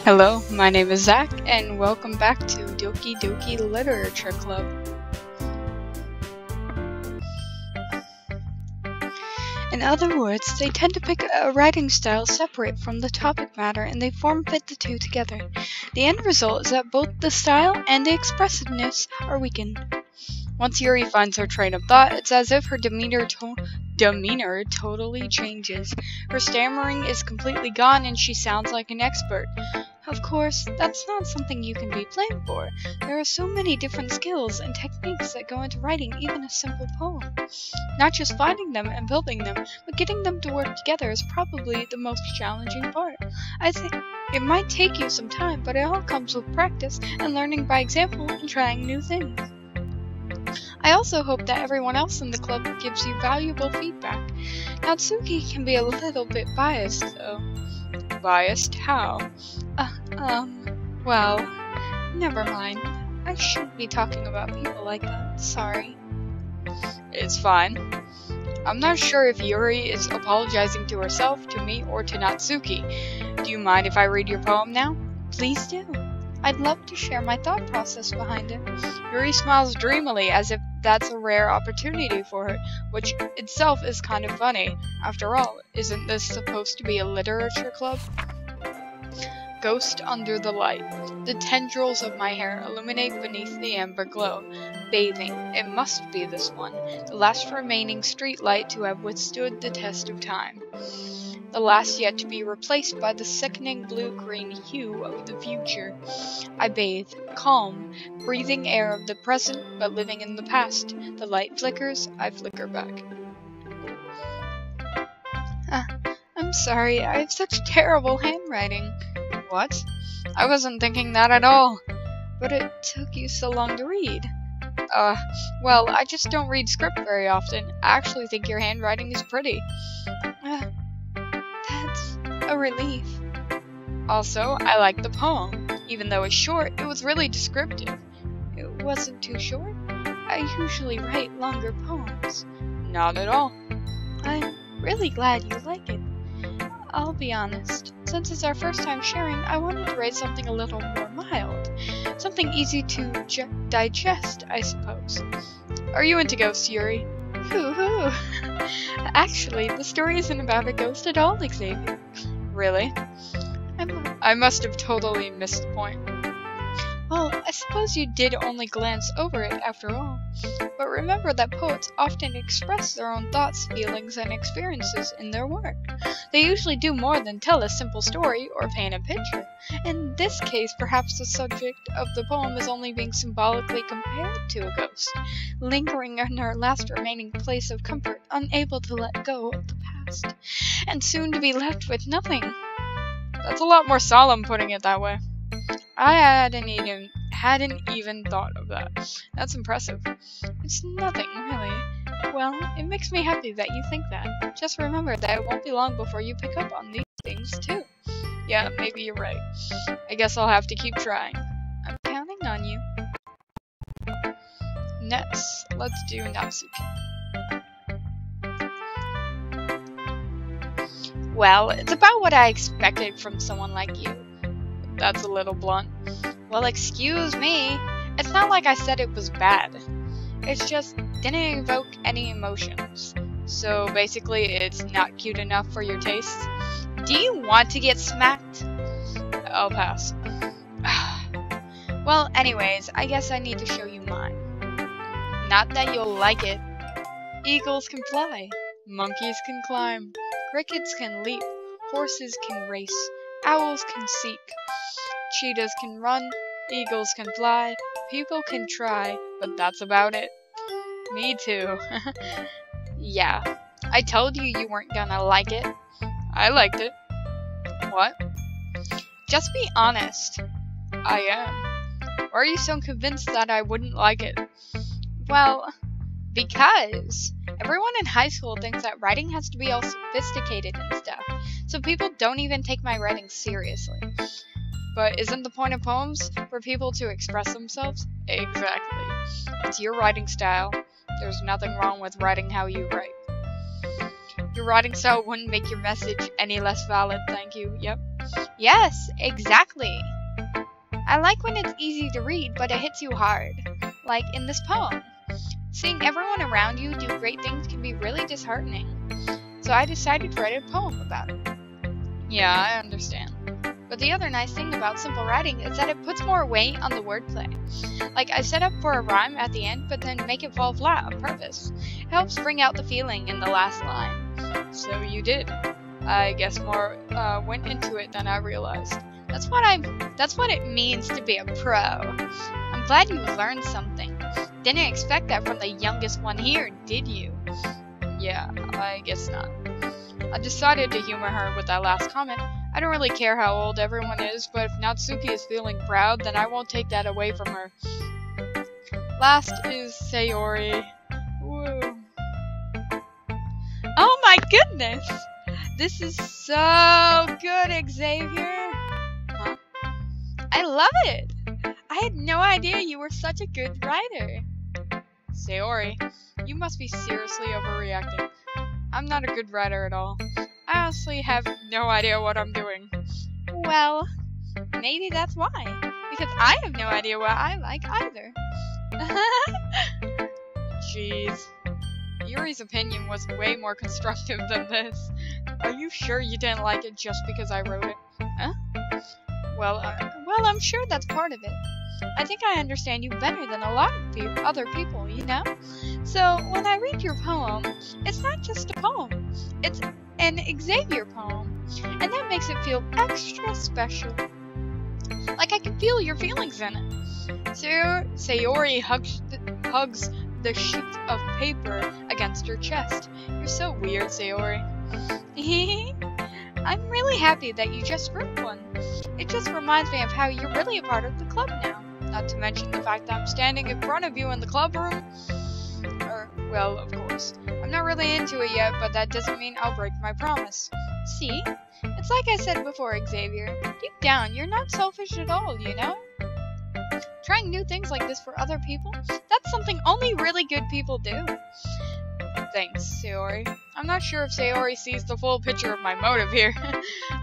Hello, my name is Zach, and welcome back to Doki Doki Literature Club. In other words, they tend to pick a writing style separate from the topic matter, and they form-fit the two together. The end result is that both the style and the expressiveness are weakened. Once Yuri finds her train of thought, it's as if her demeanor totally changes. Her stammering is completely gone, and she sounds like an expert. Of course, that's not something you can be blamed for. There are so many different skills and techniques that go into writing even a simple poem. Not just finding them and building them, but getting them to work together is probably the most challenging part. I think it might take you some time, but it all comes with practice and learning by example and trying new things. I also hope that everyone else in the club gives you valuable feedback. Natsuki can be a little bit biased, though. Biased? How? Well, never mind. I shouldn't be talking about people like that. Sorry. It's fine. I'm not sure if Yuri is apologizing to herself, to me, or to Natsuki. Do you mind if I read your poem now? Please do. I'd love to share my thought process behind it. Yuri smiles dreamily as if that's a rare opportunity for her, which itself is kind of funny. After all, isn't this supposed to be a literature club? Ghost under the light. The tendrils of my hair illuminate beneath the amber glow. Bathing. It must be this one. The last remaining street light to have withstood the test of time. The last yet to be replaced by the sickening blue-green hue of the future. I bathe, calm, breathing air of the present, but living in the past. The light flickers, I flicker back. I'm sorry, I have such terrible handwriting. What? I wasn't thinking that at all. But it took you so long to read. Well, I just don't read script very often. I actually think your handwriting is pretty. That's a relief. Also, I like the poem. Even though it's short, it was really descriptive. It wasn't too short. I usually write longer poems. Not at all. I'm really glad you like it. I'll be honest. Since it's our first time sharing, I wanted to write something a little more mild. Something easy to digest, I suppose. Are you into ghosts, Yuri? Hoo-hoo. Actually, the story isn't about a ghost at all, Xavier. Really? I must have totally missed the point. Well, I suppose you did only glance over it after all. But remember that poets often express their own thoughts, feelings, and experiences in their work. They usually do more than tell a simple story or paint a picture. In this case, perhaps the subject of the poem is only being symbolically compared to a ghost, lingering in her last remaining place of comfort, unable to let go of the past, and soon to be left with nothing. That's a lot more solemn putting it that way. I hadn't even thought of that. That's impressive. It's nothing, really. Well, it makes me happy that you think that. Just remember that it won't be long before you pick up on these things, too. Yeah, maybe you're right. I guess I'll have to keep trying. I'm counting on you. Next, let's do Natsuki. Well, it's about what I expected from someone like you. That's a little blunt. Well, excuse me. It's not like I said it was bad. It's just didn't evoke any emotions. So basically, it's not cute enough for your taste. Do you want to get smacked? I'll pass. Well, anyways, I guess I need to show you mine. Not that you'll like it. Eagles can fly. Monkeys can climb. Crickets can leap. Horses can race. Owls can seek. Cheetahs can run, eagles can fly, people can try, but that's about it. Me too. Yeah, I told you you weren't gonna like it. I liked it. What? Just be honest. I am. Why are you so convinced that I wouldn't like it? Well, because everyone in high school thinks that writing has to be all sophisticated and stuff, so people don't even take my writing seriously. But isn't the point of poems for people to express themselves? Exactly. It's your writing style. There's nothing wrong with writing how you write. Your writing style wouldn't make your message any less valid, thank you. Yep. Yes, exactly. I like when it's easy to read, but it hits you hard. Like in this poem. Seeing everyone around you do great things can be really disheartening. So I decided to write a poem about it. Yeah, I understand. But the other nice thing about simple writing is that it puts more weight on the wordplay. Like, I set up for a rhyme at the end, but then make it fall flat on purpose. It helps bring out the feeling in the last line. So you did. I guess more went into it than I realized. That's what it means to be a pro. I'm glad you learned something. Didn't expect that from the youngest one here, did you? Yeah, I guess not. I decided to humor her with that last comment. I don't really care how old everyone is, but if Natsuki is feeling proud, then I won't take that away from her. Last is Sayori. Woo. Oh my goodness! This is so good, Xavier! Huh? I love it! I had no idea you were such a good writer. Sayori, you must be seriously overreacting. I'm not a good writer at all. I honestly have no idea what I'm doing. Well, maybe that's why. Because I have no idea what I like either. Jeez. Yuri's opinion was way more constructive than this. Are you sure you didn't like it just because I wrote it? Huh? Well, I'm sure that's part of it. I think I understand you better than a lot of other people, you know? So, when I read your poem, it's not just a poem. It's an Xavier poem. And that makes it feel extra special. Like I can feel your feelings in it. Sayori hugs the sheet of paper against her chest. You're so weird, Sayori. I'm really happy that you just wrote one. It just reminds me of how you're really a part of the club now. Not to mention the fact that I'm standing in front of you in the club room. Well, of course. I'm not really into it yet, but that doesn't mean I'll break my promise. See? It's like I said before, Xavier. Deep down, you're not selfish at all, you know? Trying new things like this for other people? That's something only really good people do. Thanks, Sayori. I'm not sure if Sayori sees the full picture of my motive here.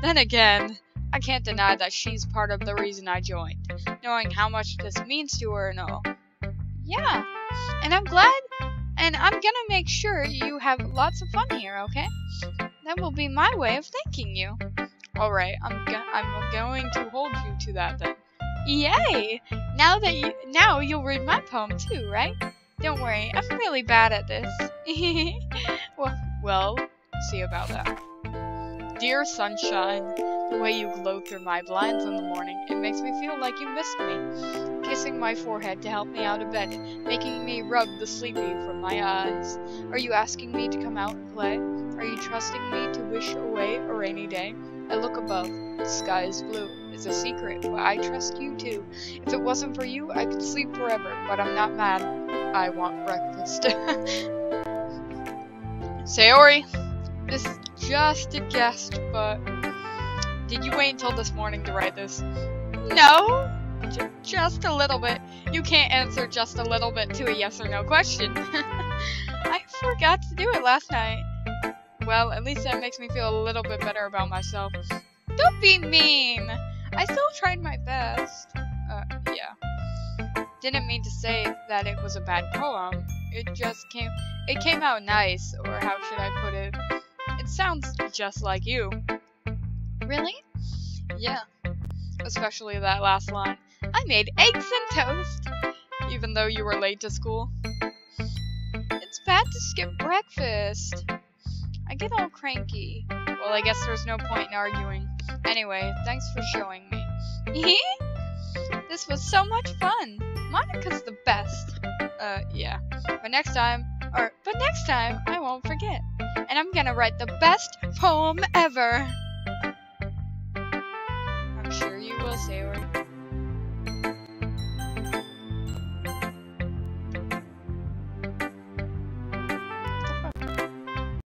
Then again, I can't deny that she's part of the reason I joined, knowing how much this means to her and all. Yeah, and I'm glad, and I'm gonna make sure you have lots of fun here, okay? That will be my way of thanking you. Alright, I'm going to hold you to that then. Yay! Now you'll read my poem too, right? Don't worry, I'm really bad at this. well, see about that. Dear sunshine, the way you glow through my blinds in the morning, it makes me feel like you missed me. Kissing my forehead to help me out of bed, making me rub the sleepy from my eyes. Are you asking me to come out and play? Are you trusting me to wish away a rainy day? I look above, the sky is blue. It's a secret, but I trust you too. If it wasn't for you, I could sleep forever, but I'm not mad. I want breakfast. Sayori, this is just a guest, but did you wait until this morning to write this? No, just a little bit. You can't answer just a little bit to a yes or no question. I forgot to do it last night. Well, at least that makes me feel a little bit better about myself. Don't be mean! I still tried my best. Yeah. Didn't mean to say that it was a bad poem. It came out nice, or how should I put it? It sounds just like you. Really? Yeah. Especially that last line. I made eggs and toast! Even though you were late to school. It's bad to skip breakfast. I get all cranky. Well, I guess there's no point in arguing. Anyway, thanks for showing me. This was so much fun. Monica's the best. Yeah. But next time, I won't forget. And I'm gonna write the best poem ever. I'm sure you will, Sayori.